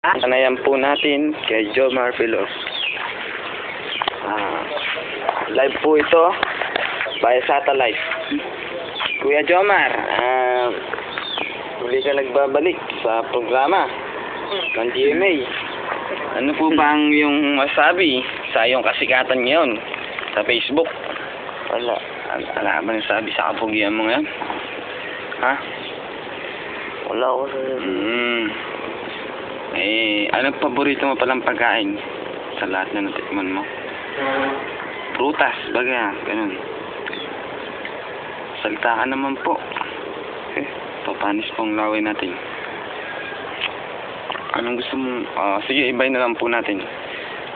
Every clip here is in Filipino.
Sanayan po natin kay Jomar Pilor. Live po ito via satellite. Kuya Jomar, muli ka nagbabalik sa programa ng GMA. Ano po bang yung masabi sa iyong kasikatan ngayon sa Facebook? Wala ba nasabi sa kapugian mo ngayon? Ha? Wala ako sa anong paborito mo palang pagkain sa lahat na natikman mo? Prutas, baga, ganun. Salita ka naman po. Papanis pong laway natin. Anong gusto mong, sige, ibay na lang po natin.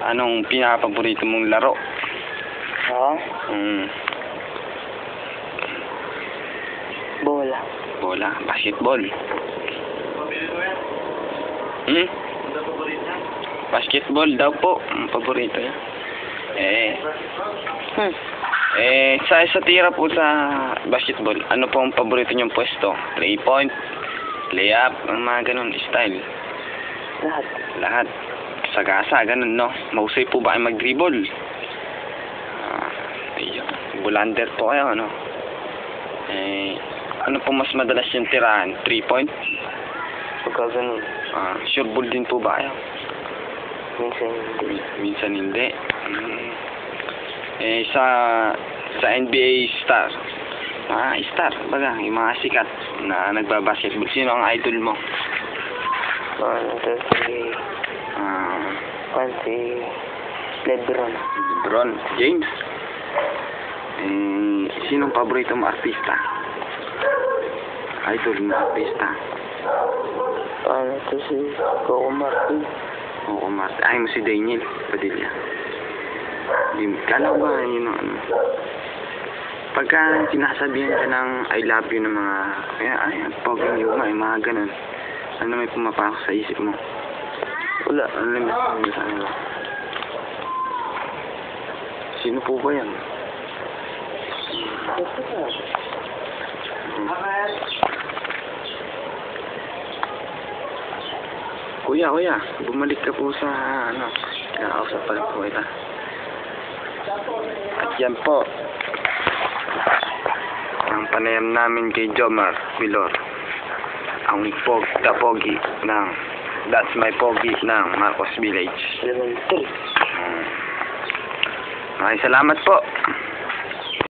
Anong pinaka-paborito mong laro? Bola. Bola, basketball. Basketball daw po, ang paborito niya. Sa tira po sa basketball, ano po ang paborito niyong pwesto? Play point, lay up, ang mga ganun style. Lahat. Sagasa, ganun, no? Mahusay po ba kayo mag-dribble? Bulander po kayo, ano? Ano po mas madalas yung tirahan? 3 point? Pagka ganun. Sure ball din po ba kayo? Minsan hindi. Sa NBA star. Star, baga, yung mga sikat na nagbabasketball. Sino ang idol mo? Si LeBron. LeBron James. Sinong paborito mo artista? Idol mo artista? Si Coco Martin. Coco Martin. Ay mo si Daniel Padilla. Kala ba yun ang ano? Pagka sinasabihan ka ng I love you ng mga poging yung mga ganun, ano may pumapasok sa isip mo? Wala. Ano lang yung sa kanila? Sino po ba yan? Kuya, bumalik ka po sa kakausap pa rin po kita. At yan po ang panayam namin kay Jomar Pilor, ang pogi ng That's My Pogi ng Marcos Village. Elementary. Maraming salamat po.